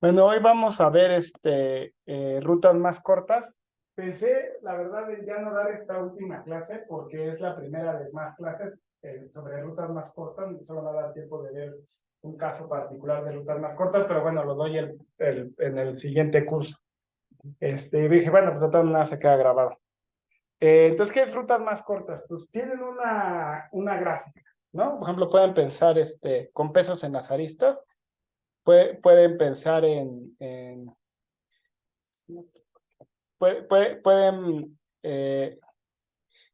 Bueno, hoy vamos a ver rutas más cortas. Pensé, la verdad, en ya no dar esta última clase porque es la primera de más clases sobre rutas más cortas. Solo me va a dar tiempo de ver un caso particular de rutas más cortas, pero bueno, lo doy en el siguiente curso. Dije, bueno, pues de todas maneras se queda grabado. Entonces, ¿qué es rutas más cortas? Pues tienen una gráfica, ¿no? Por ejemplo, pueden pensar con pesos en las aristas, pueden pensar pueden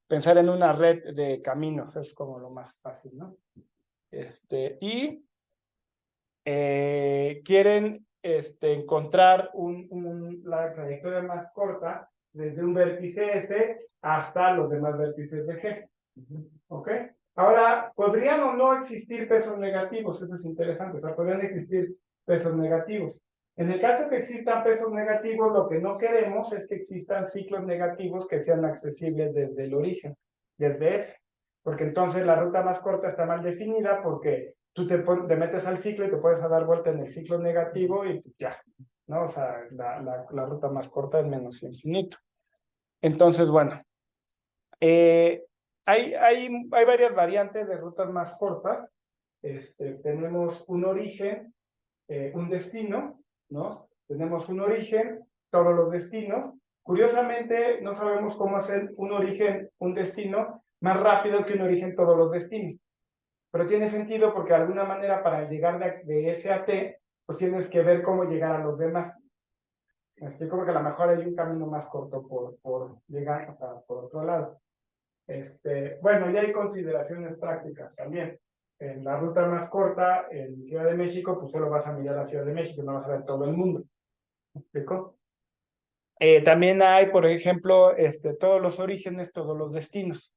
pensar en una red de caminos, es como lo más fácil, ¿no? Y quieren encontrar la trayectoria más corta desde un vértice F hasta los demás vértices de G. ¿Ok? Ahora, podrían o no existir pesos negativos, eso es interesante, o sea, podrían existir pesos negativos. En el caso que existan pesos negativos, lo que no queremos es que existan ciclos negativos que sean accesibles desde el origen, desde ese. Porque entonces la ruta más corta está mal definida porque tú te metes al ciclo y te puedes dar vuelta en el ciclo negativo y ya, ¿no? O sea, la ruta más corta es menos infinito. Entonces, bueno, eh, hay varias variantes de rutas más cortas. Tenemos un origen, un destino, ¿no? Tenemos un origen, todos los destinos. Curiosamente, no sabemos cómo hacer un origen, un destino, más rápido que un origen, todos los destinos. Pero tiene sentido porque de alguna manera para llegar de S a T, pues tienes que ver cómo llegar a los demás. Me explico porque a lo mejor hay un camino más corto por llegar, o sea, por otro lado. Bueno, ya hay consideraciones prácticas también. En la ruta más corta, en Ciudad de México, pues solo vas a mirar a Ciudad de México, no vas a ver todo el mundo. ¿Me explico? También hay, por ejemplo, todos los orígenes, todos los destinos,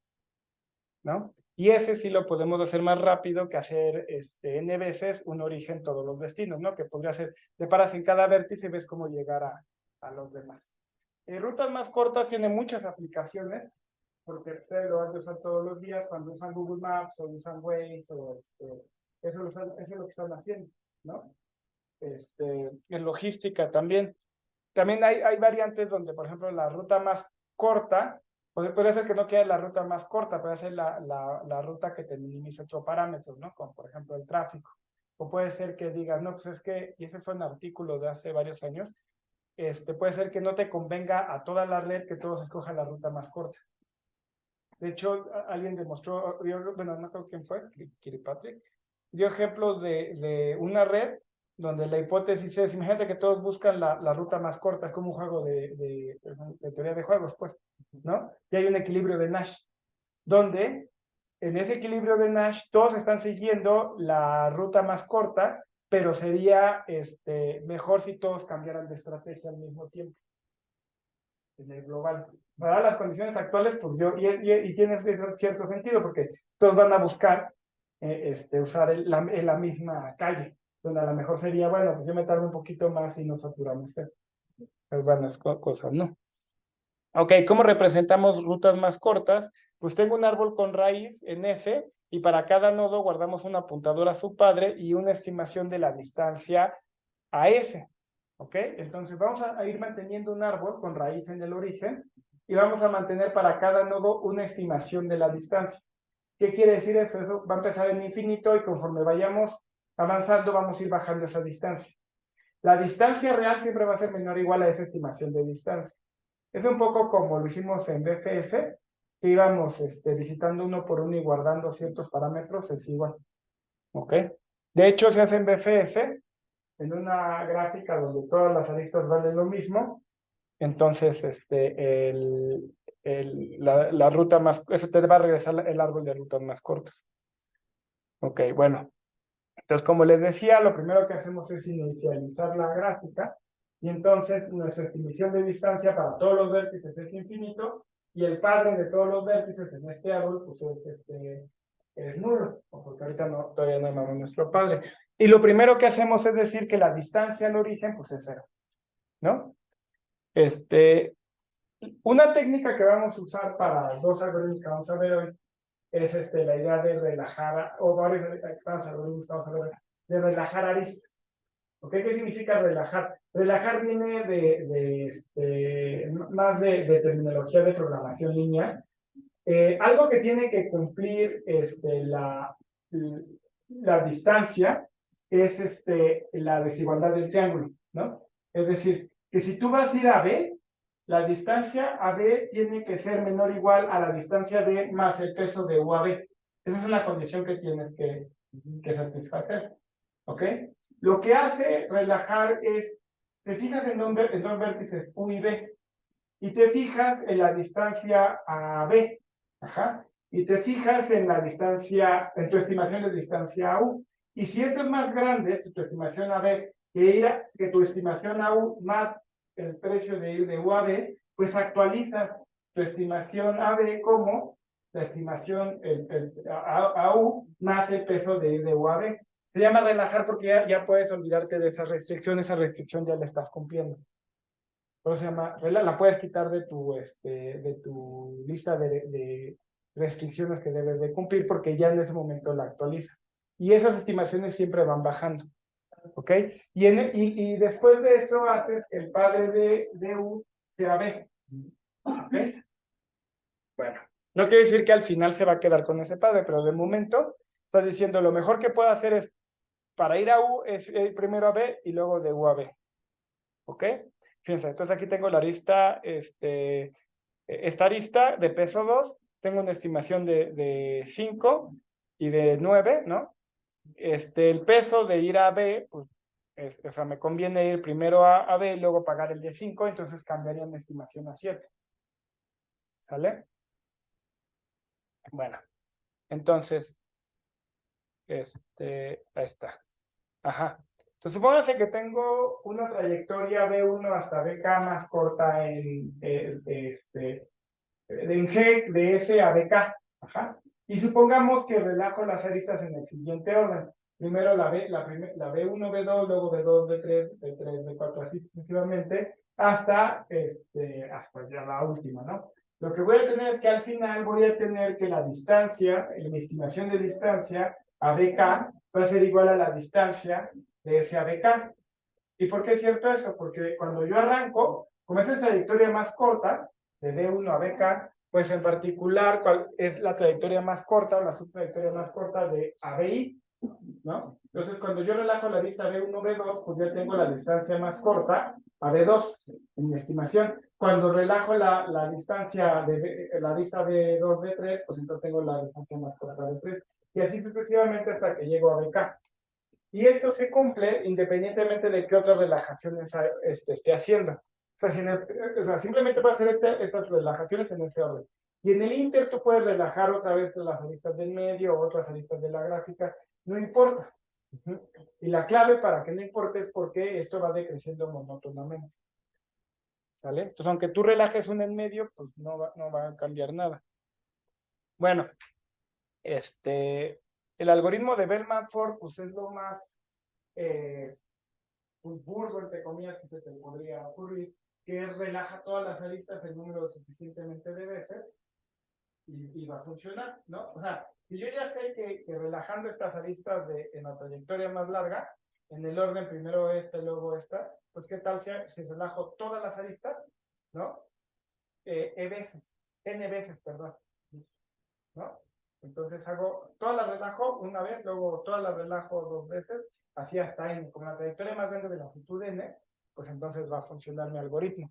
¿no? Y ese sí lo podemos hacer más rápido que hacer n veces un origen, todos los destinos, ¿no? Que podría ser, te paras en cada vértice y ves cómo llegar a los demás. Rutas más cortas tienen muchas aplicaciones, porque ustedes lo van a usar todos los días cuando usan Google Maps o usan Waze o eso es lo que están haciendo, ¿no? En logística también. También hay variantes donde, por ejemplo, la ruta más corta, puede ser que no quede la ruta más corta, puede ser la ruta que te minimiza 8 parámetros, ¿no? Como por ejemplo el tráfico. O puede ser que digas, no, pues es que, y ese fue un artículo de hace varios años, puede ser que no te convenga a toda la red que todos escojan la ruta más corta. De hecho, alguien demostró, bueno, no creo quién fue, Kirkpatrick, dio ejemplos de una red donde la hipótesis es, imagínate que todos buscan la ruta más corta, es como un juego de teoría de juegos, pues, ¿no? Y hay un equilibrio de Nash, donde en ese equilibrio de Nash todos están siguiendo la ruta más corta, pero sería mejor si todos cambiaran de estrategia al mismo tiempo en el global. Para las condiciones actuales, pues y tiene cierto sentido, porque todos van a buscar usar la misma calle, donde a lo mejor sería, bueno, pues yo me tardo un poquito más y no saturamos. Pues buenas cosas, ¿no? Ok, ¿cómo representamos rutas más cortas? Pues tengo un árbol con raíz en S y para cada nodo guardamos una apuntadora a su padre y una estimación de la distancia a S. ¿Ok? Entonces vamos a ir manteniendo un árbol con raíz en el origen y vamos a mantener para cada nodo una estimación de la distancia. ¿Qué quiere decir eso? Eso va a empezar en infinito y conforme vayamos avanzando vamos a ir bajando esa distancia. La distancia real siempre va a ser menor o igual a esa estimación de distancia. Es un poco como lo hicimos en BFS, que íbamos visitando uno por uno y guardando ciertos parámetros, es igual. ¿Ok? De hecho, se hace en BFS, en una gráfica donde todas las aristas valen lo mismo, entonces la ruta más, eso te va a regresar el árbol de rutas más cortas. Ok, bueno. Entonces, como les decía, lo primero que hacemos es inicializar la gráfica y entonces nuestra estimación de distancia para todos los vértices es infinito y el padre de todos los vértices en este árbol pues es nulo, porque ahorita todavía no llamamos nuestro padre. Y lo primero que hacemos es decir que la distancia al origen pues es cero, ¿no? Una técnica que vamos a usar para dos algoritmos que vamos a ver hoy es la idea de relajar, o varios algoritmos que vamos a ver, de relajar aristas. ¿Ok? ¿Qué significa relajar? Relajar viene más de terminología de programación lineal. Algo que tiene que cumplir la distancia es la desigualdad del triángulo, ¿no? Es decir, que si tú vas a ir a B, la distancia a B tiene que ser menor o igual a la distancia D más el peso de U a B. Esa es una condición que tienes que satisfacer, ¿ok? Lo que hace relajar es, te fijas en dos vértices U y B, y te fijas en la distancia a B, ajá, y te fijas en la distancia, en tu estimación de distancia a U. Y si esto es más grande, si tu estimación a B, que tu estimación a U más el precio de ir de U a B, pues actualizas tu estimación a B como la estimación a U más el peso de ir de U a B. Se llama relajar porque ya puedes olvidarte de esa restricción ya la estás cumpliendo. Por eso se llama, la puedes quitar de tu lista de restricciones que debes de cumplir porque ya en ese momento la actualizas. Y esas estimaciones siempre van bajando. ¿Ok? Y después de eso haces que el padre de U sea B. ¿Ok? Bueno, no quiere decir que al final se va a quedar con ese padre, pero de momento estás diciendo lo mejor que puedo hacer es para ir a U es ir primero a B y luego de U a B. ¿Ok? Fíjense, entonces aquí tengo la arista, esta arista de peso 2, tengo una estimación de 5 y de 9, ¿no? El peso de ir a B, pues, o sea, me conviene ir primero a B y luego pagar el de 5, entonces cambiaría mi estimación a 7. ¿Sale? Bueno, entonces, ahí está. Ajá. Entonces, supóngase que tengo una trayectoria B1 hasta BK más corta en G de S a BK. Ajá. Y supongamos que relajo las aristas en el siguiente orden. Primero la B1, B2, luego B2, B3, B3, B4, así sucesivamente, hasta ya la última, ¿no? Lo que voy a tener es que al final voy a tener que la distancia, mi estimación de distancia a BK va a ser igual a la distancia de S a BK. ¿Y por qué es cierto eso? Porque cuando yo arranco, como esa es la trayectoria más corta, de B1 a BK, pues en particular, ¿cuál es la trayectoria más corta o la subtrayectoria más corta de ABI? ¿No? Entonces, cuando yo relajo la vista B1, B2, pues ya tengo la distancia más corta a B2 en mi estimación. Cuando relajo la distancia de la vista B2, B3, pues entonces tengo la distancia más corta de B3. Y así sucesivamente hasta que llego a BK. Y esto se cumple independientemente de qué otras relajaciones esté haciendo. O sea, simplemente puedo hacer estas relajaciones en ese orden. Y en el inter tú puedes relajar otra vez las aristas del medio, otras aristas de la gráfica, no importa. Y la clave para que no importe es porque esto va decreciendo monótonamente. ¿Sale? Entonces, aunque tú relajes un en medio, pues no va a cambiar nada. Bueno, el algoritmo de Bell-Manford, pues es lo más un burdo, entre comillas, que se te podría ocurrir, que es relaja todas las aristas el número suficientemente de veces y va a funcionar, ¿no? O sea, si yo ya sé que relajando estas aristas en la trayectoria más larga, en el orden primero esta y luego esta, pues qué tal si relajo todas las aristas, ¿no? N veces, perdón, ¿no? Entonces hago, todas las relajo una vez, luego todas las relajo dos veces, así hasta N, como la trayectoria más grande de la longitud N, pues entonces va a funcionar mi algoritmo.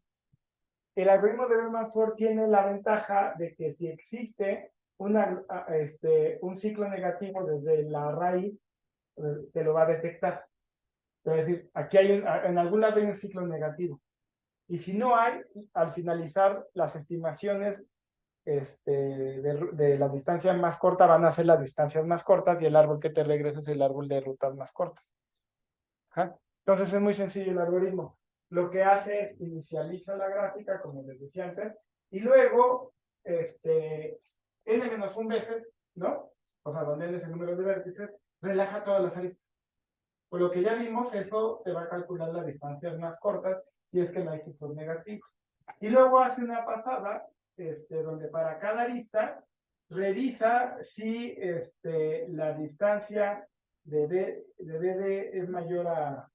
El algoritmo de Bell-Manford tiene la ventaja de que si existe un ciclo negativo desde la raíz, te lo va a detectar. Es decir, aquí en algún lado hay un ciclo negativo. Y si no hay, al finalizar las estimaciones de la distancia más corta van a ser las distancias más cortas y el árbol que te regresa es el árbol de rutas más cortas. ¿Ja? Entonces es muy sencillo el algoritmo. Lo que hace es inicializa la gráfica, como les decía antes, y luego n-1 veces, ¿no? O sea, donde n es el número de vértices, relaja todas las aristas. Por lo que ya vimos, eso te va a calcular las distancias más cortas si es que no hay ciclos negativos. Y luego hace una pasada, donde para cada arista revisa si la distancia de BD es mayor a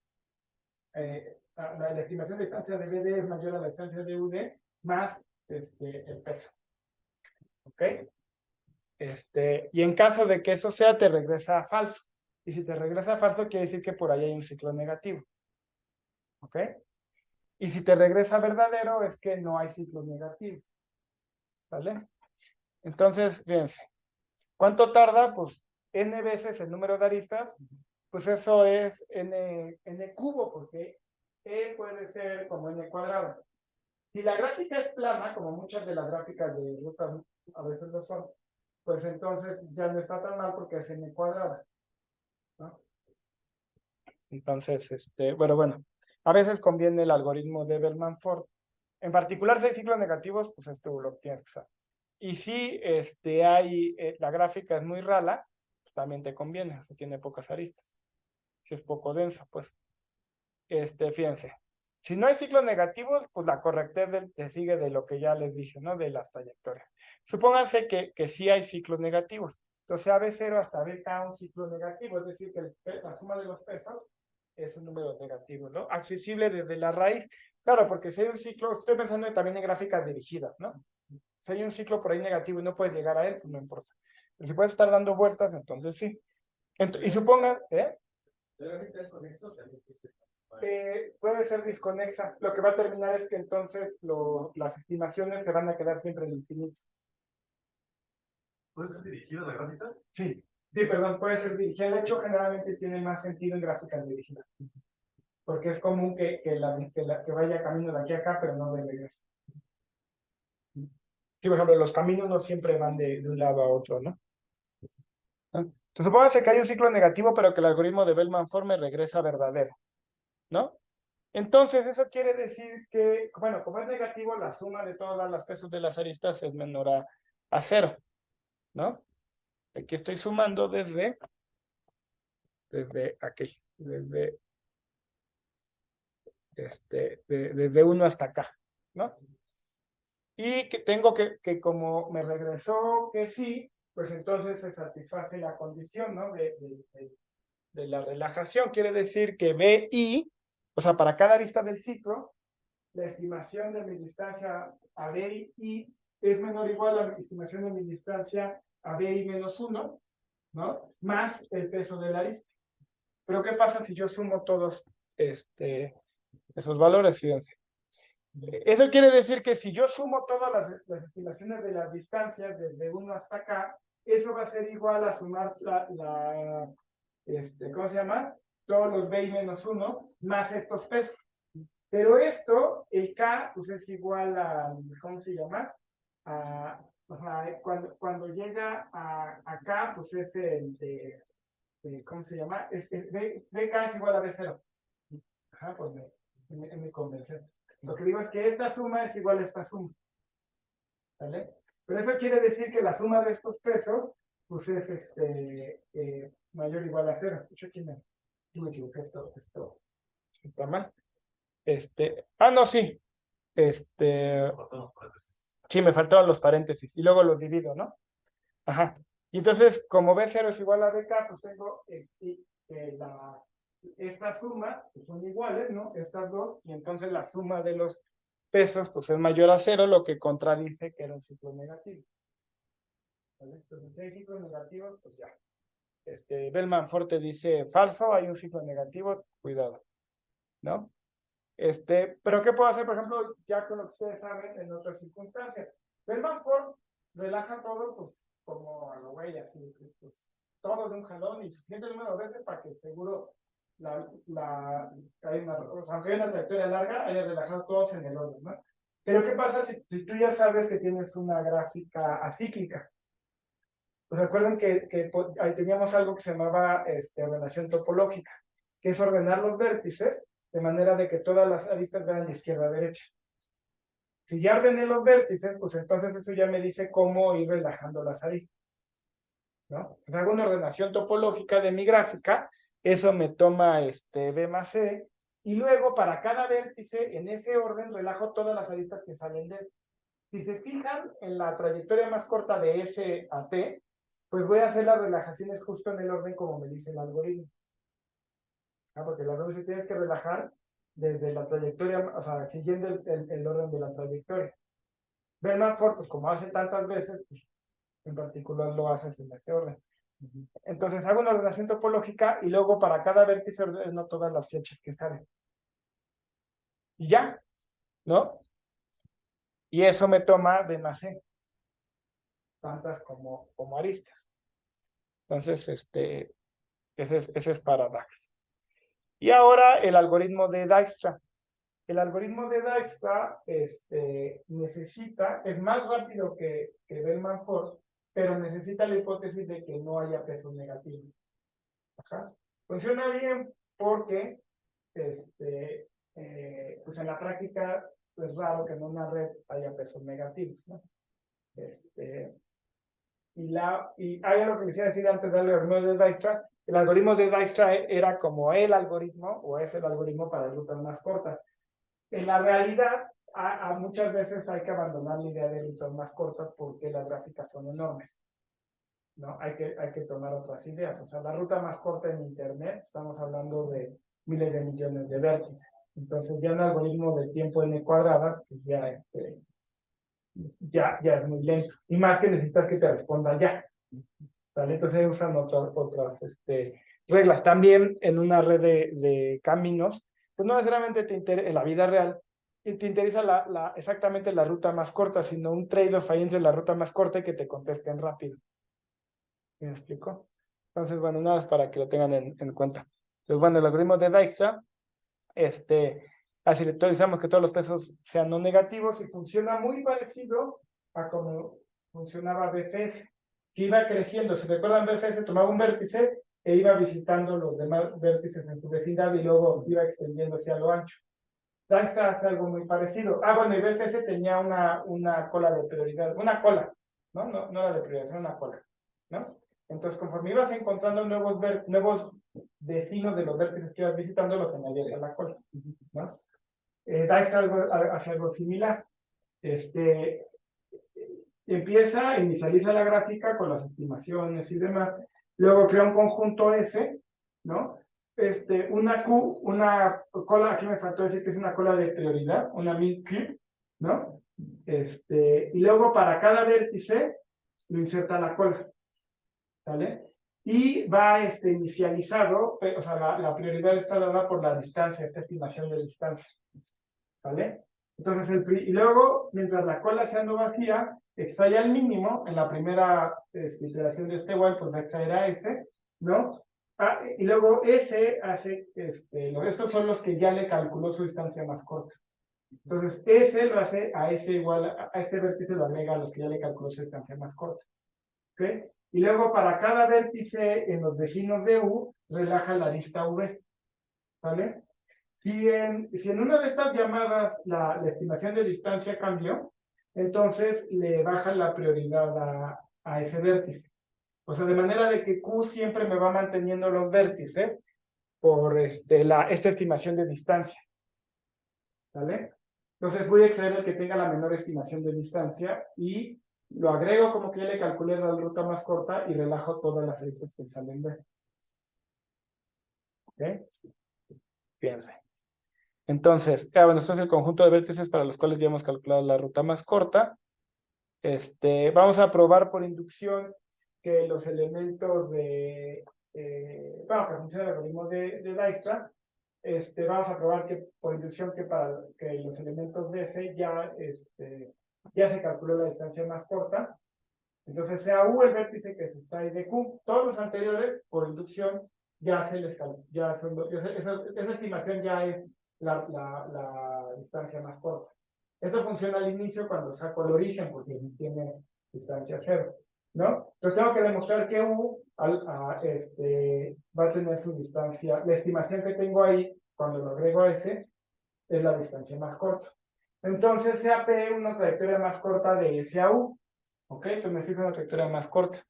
la estimación de distancia de BD es mayor a la distancia de UD más el peso. ¿Ok? Y en caso de que eso sea, te regresa a falso. Y si te regresa a falso, quiere decir que por ahí hay un ciclo negativo. ¿Ok? Y si te regresa verdadero, es que no hay ciclos negativos. ¿Vale? Entonces, fíjense. ¿Cuánto tarda? Pues n veces el número de aristas, pues eso es n cubo, porque e puede ser como n cuadrado. Si la gráfica es plana, como muchas de las gráficas de ruta a veces lo son, pues entonces ya no está tan mal porque es n cuadrada, ¿no? Entonces, bueno, a veces conviene el algoritmo de Bellman-Ford. En particular, si hay ciclos negativos, pues esto lo tienes que usar. Y si la gráfica es muy rala, pues también te conviene, o sea, tiene pocas aristas. Si es poco densa, pues. Fíjense. Si no hay ciclos negativos, pues la correctez te sigue de lo que ya les dije, ¿no? De las trayectorias. Supónganse que sí hay ciclos negativos. Entonces, AB0 hasta BK un ciclo negativo, es decir, que la suma de los pesos es un número negativo, ¿no? Accesible desde la raíz. Claro, porque si hay un ciclo, estoy pensando también en gráficas dirigidas, ¿no? Si hay un ciclo por ahí negativo y no puedes llegar a él, pues no importa. Pero si puedes estar dando vueltas, entonces sí. Y supongan, puede ser desconexa. Lo que va a terminar es que entonces las estimaciones te van a quedar siempre en infinito. ¿Puede ser dirigida la gráfica? Sí, perdón, puede ser dirigida. De hecho, generalmente tiene más sentido en gráficas dirigidas. Porque es común que vaya camino de aquí a acá, pero no de regreso. Sí, por ejemplo, los caminos no siempre van de un lado a otro, ¿no? Entonces, supóngase que hay un ciclo negativo, pero que el algoritmo de Bellman-Ford me regresa verdadero, ¿no? Entonces, eso quiere decir que, bueno, como es negativo, la suma de todas las pesos de las aristas es menor a 0, ¿no? Aquí estoy sumando desde aquí, desde 1 hasta acá, ¿no? Y que tengo que como me regresó que sí, pues entonces se satisface la condición, ¿no? De la relajación. Quiere decir que BI, o sea, para cada arista del ciclo, la estimación de mi distancia a BI es menor o igual a la estimación de mi distancia a BI menos 1, ¿no? Más el peso de la arista. Pero ¿qué pasa si yo sumo todos esos valores? Fíjense. Eso quiere decir que si yo sumo todas las estimaciones de las distancias desde 1 hasta acá, eso va a ser igual a sumar ¿cómo se llama? Todos los BI menos 1 más estos pesos. Pero esto, el K, pues es igual a, ¿cómo se llama? O sea, cuando llega a acá, pues es ¿cómo se llama? BK es igual a B0. Ajá, pues me convenció. Lo que digo es que esta suma es igual a esta suma. ¿Vale? Pero eso quiere decir que la suma de estos pesos, pues es mayor o igual a 0. De hecho, aquí me equivoqué, esto está mal. No, sí. Sí, me faltaron los paréntesis y luego los divido, ¿no? Ajá. Y entonces, como B0 es igual a BK, pues tengo esta suma, pues son iguales, ¿no? Estas dos, y entonces la suma de los pesos, pues es mayor a 0, lo que contradice que era un ciclo negativo. ¿Vale? Entonces, si hay ciclos negativos, pues ya. Bellman-Ford te dice falso, hay un ciclo negativo, cuidado, ¿no? Pero ¿qué puedo hacer, por ejemplo, ya con lo que ustedes saben en otras circunstancias? Bellman-Ford relaja todo, pues, como a lo güey, así, pues, todo de un jalón y suficiente número de veces para que seguro aunque hay una trayectoria larga, haya relajado todos en el orden, ¿no? Pero ¿qué pasa si tú ya sabes que tienes una gráfica acíclica? Pues recuerden que ahí teníamos algo que se llamaba ordenación topológica, que es ordenar los vértices de manera de que todas las aristas vayan de izquierda a derecha. Si ya ordené los vértices, pues entonces eso ya me dice cómo ir relajando las aristas, ¿no? Pues hago una ordenación topológica de mi gráfica, eso me toma B más C, y luego para cada vértice, en ese orden, relajo todas las aristas que salen de él. Si se fijan en la trayectoria más corta de S a T, pues voy a hacer las relajaciones justo en el orden como me dice el algoritmo. Porque las veces tienes que relajar desde la trayectoria, o sea, siguiendo el orden de la trayectoria. Bellman-Ford, pues como hace tantas veces, pues, en particular lo hace en ese orden. Entonces hago una ordenación topológica y luego para cada vértice ordeno todas las flechas que salen. Y ya, ¿no? Y eso me toma de más C, tantas como aristas. Entonces, ese es para DAX. Y ahora el algoritmo de Dijkstra. El algoritmo de Dijkstra necesita, es más rápido que Bellman-Ford, pero necesita la hipótesis de que no haya pesos negativos. Ajá. Funciona bien porque pues en la práctica es raro que en una red haya pesos negativos, ¿no? Y hay algo que quisiera decir antes del algoritmo de Dijkstra. El algoritmo de Dijkstra era como el algoritmo, o es el algoritmo para rutas más cortas. En la realidad, muchas veces hay que abandonar la idea de rutas más cortas porque las gráficas son enormes, ¿no? Hay que tomar otras ideas. O sea, la ruta más corta en Internet, estamos hablando de miles de millones de vértices. Entonces, ya un algoritmo de tiempo n cuadradas, pues ya es muy lento. Y más que necesitas que te responda ya. ¿Vale? Entonces usan otras reglas. También en una red de caminos, pues no necesariamente te interesa en la vida real, y te interesa exactamente la ruta más corta, sino un trade-off ahí entre la ruta más corta y que te contesten rápido. ¿Me explico? Entonces, bueno, nada más para que lo tengan en cuenta. Entonces, bueno, el algoritmo de Dijkstra, así autorizamos que todos los pesos sean no negativos y funciona muy parecido a como funcionaba BFS, que iba creciendo. Si recuerdan, BFS tomaba un vértice e iba visitando los demás vértices en su vecindad y luego iba extendiéndose a lo ancho. Dijkstra hace algo muy parecido. Bueno, y BFS tenía una cola de prioridad, una cola, ¿no? No la de prioridad, sino una cola, ¿no? Entonces, conforme ibas encontrando nuevos vecinos de los vértices que ibas visitando, los añadías a la cola, ¿no? Dijkstra hace algo similar. Inicializa la gráfica con las estimaciones y demás. Luego crea un conjunto S, ¿no? Una cola, aquí me faltó decir que es una cola de prioridad, una mid-cube, ¿no? Y luego para cada vértice lo inserta la cola, ¿vale? Y va inicializado, o sea, la prioridad está dada por la distancia, esta estimación de distancia, ¿vale? Entonces, y luego, mientras la cola sea no vacía, extrae al mínimo, en la primera iteración de while, pues va a extraer a S, ¿no? Y luego S hace, estos son los que ya le calculó su distancia más corta. Entonces, S lo hace a S igual, a este vértice lo agrega a los que ya le calculó su distancia más corta. ¿Ok? Y luego para cada vértice en los vecinos de U, relaja la lista V. ¿Vale? Si en una de estas llamadas la estimación de distancia cambió, entonces le baja la prioridad a ese vértice. O sea, de manera de que Q siempre me va manteniendo los vértices por esta estimación de distancia. ¿Vale? Entonces voy a extraer el que tenga la menor estimación de distancia y lo agrego como que ya le calculé la ruta más corta y relajo todas las aristas que salen de. ¿Ok? Fíjense. Entonces, bueno, esto es el conjunto de vértices para los cuales ya hemos calculado la ruta más corta. Vamos a probar por inducción que los elementos bueno, que funciona el algoritmo de Dijkstra. Vamos a probar que por inducción que los elementos de F ya se calculó la distancia más corta. Entonces sea U el vértice que se extrae de Q. Todos los anteriores, por inducción, esa estimación ya es la distancia más corta. Eso funciona al inicio cuando saco el origen, porque tiene distancia cero, ¿no? Entonces tengo que demostrar que U va a tener su distancia, la estimación que tengo ahí, cuando lo agrego a S, es la distancia más corta. Entonces sea P una trayectoria más corta de S a U, ¿ok? Entonces me fijo en una trayectoria más corta.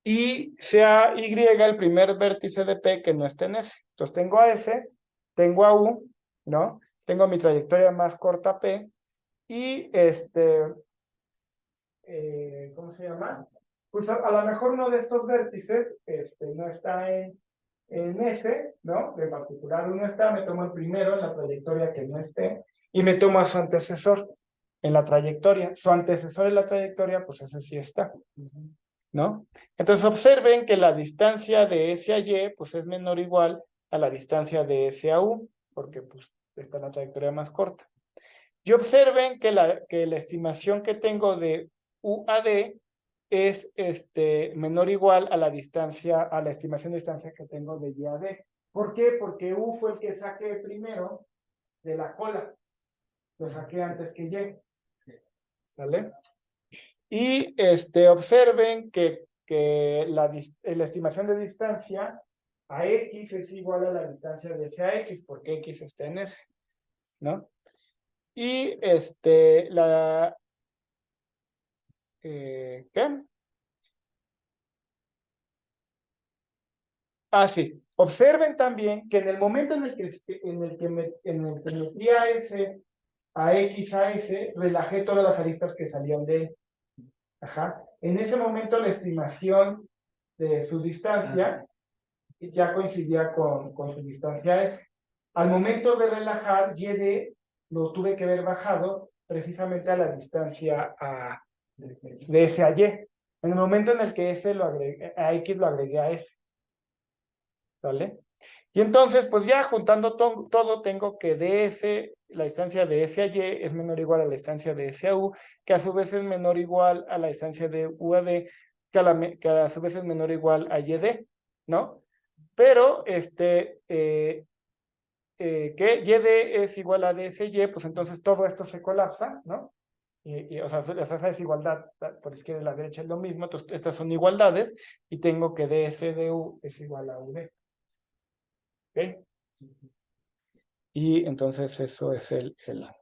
Y sea Y el primer vértice de P que no esté en S. Entonces tengo a S, tengo a U, ¿no? Tengo mi trayectoria más corta P, y ¿cómo se llama? Pues a lo mejor uno de estos vértices no está en S, ¿no? De particular 1 está, me tomo el primero en la trayectoria que no esté, y me tomo a su antecesor en la trayectoria. Su antecesor en la trayectoria, pues ese sí está, ¿no? Entonces observen que la distancia de S a Y, pues es menor o igual a la distancia de S a U, porque pues está en la trayectoria más corta. Y observen que la estimación que tengo de U a D es menor o igual a la distancia, a la estimación de distancia que tengo de Y a D. ¿Por qué? Porque U fue el que saqué primero de la cola. Lo saqué antes que Y. ¿Sale? Y observen que la estimación de distancia a X es igual a la distancia de S a X, porque X está en S, ¿no? Y ¿qué? Ah, sí. Observen también que en el momento en el que metí a S, a X, a S, relajé todas las aristas que salían de él. Ajá. En ese momento la estimación de su distancia ya coincidía con su distancia S. Al momento de relajar, YD lo tuve que haber bajado precisamente a la distancia de S a Y. En el momento en el que S lo agregué, a X lo agregué a S. ¿Vale? Y entonces, pues ya juntando todo, tengo que DS, la distancia de S a Y es menor o igual a la distancia de S a U, que a su vez es menor o igual a la distancia de U a D, que a su vez es menor o igual a YD, ¿no? Pero, que YD es igual a DSY, pues entonces todo esto se colapsa, ¿no? O sea, esa desigualdad por izquierda y la derecha es lo mismo, entonces estas son igualdades, y tengo que DS de U es igual a UD. ¿Ok? Y entonces eso es el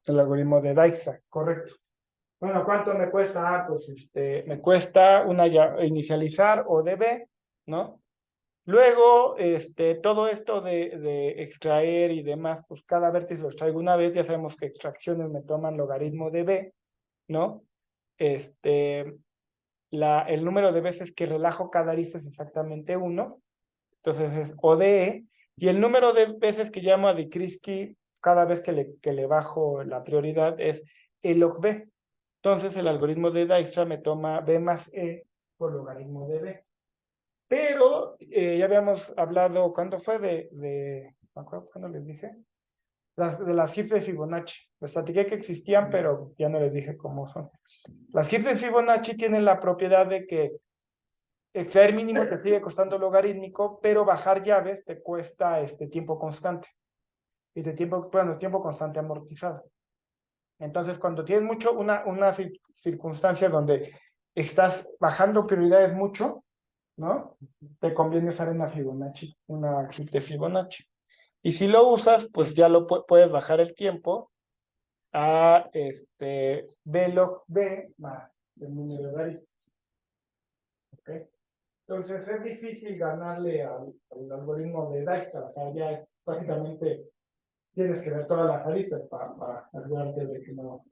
algoritmo de Dijkstra, correcto. Bueno, ¿cuánto me cuesta? Ah, pues me cuesta inicializar ODB, ¿no? Luego, todo esto de extraer y demás, pues cada vértice lo extraigo una vez, ya sabemos que extracciones me toman logaritmo de B, ¿no? El número de veces que relajo cada arista es exactamente 1, entonces es ODE, y el número de veces que llamo a Dikrisky cada vez que le bajo la prioridad es el log B. Entonces el algoritmo de Dijkstra me toma B más E por logaritmo de B. Pero ya habíamos hablado, ¿cuándo fue? ¿Me acuerdo cuándo les dije? De las heaps de Fibonacci. Les platiqué que existían, pero ya no les dije cómo son. Las heaps de Fibonacci tienen la propiedad de que extraer mínimo te sigue costando logarítmico, pero bajar llaves te cuesta tiempo constante. Y tiempo constante amortizado. Entonces, cuando tienes una circunstancia donde estás bajando prioridades mucho, ¿no? Te conviene usar una Fibonacci, una de Fibonacci. Y si lo usas, pues ya puedes bajar el tiempo a B log B más el número de aristas. ¿Ok? Entonces es difícil ganarle al algoritmo de Dijkstra, o sea, ya es básicamente tienes que ver todas las aristas para asegurarte de que no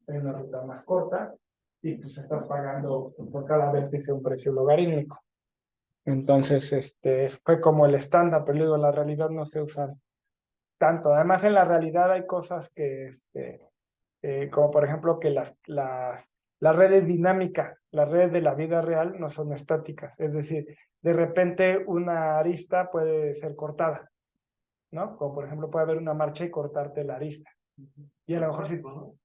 hay una ruta más corta y pues estás pagando por cada vértice un precio logarítmico. Entonces, fue como el estándar, pero luego la realidad no se usa tanto. Además, en la realidad hay cosas que, como por ejemplo que la red es dinámica, las redes de la vida real no son estáticas. Es decir, de repente una arista puede ser cortada, ¿no? Como por ejemplo puede haber una marcha y cortarte la arista. Y a lo mejor sí.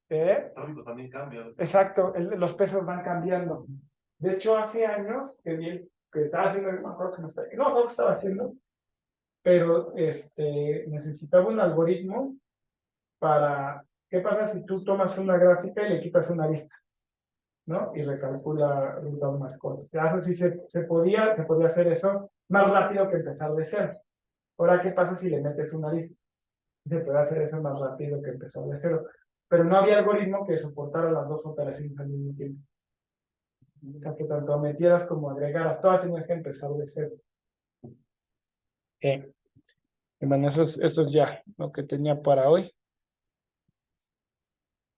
El tráfico también cambia. Exacto, los pesos van cambiando. De hecho, hace años que estaba haciendo, no me acuerdo que no lo estaba haciendo, pero necesitaba un algoritmo para, ¿qué pasa si tú tomas una gráfica y le quitas una arista? ¿No? Y recalcula rutas más cortas. Claro, sí se podía hacer eso más rápido que empezar de cero. Ahora, ¿qué pasa si le metes una arista? Se puede hacer eso más rápido que empezar de cero. Pero no había algoritmo que soportara las dos operaciones al mismo tiempo. O sea, que tanto metieras como agregaras, todas tenías que empezar de cero. Y bueno, eso es ya lo que tenía para hoy.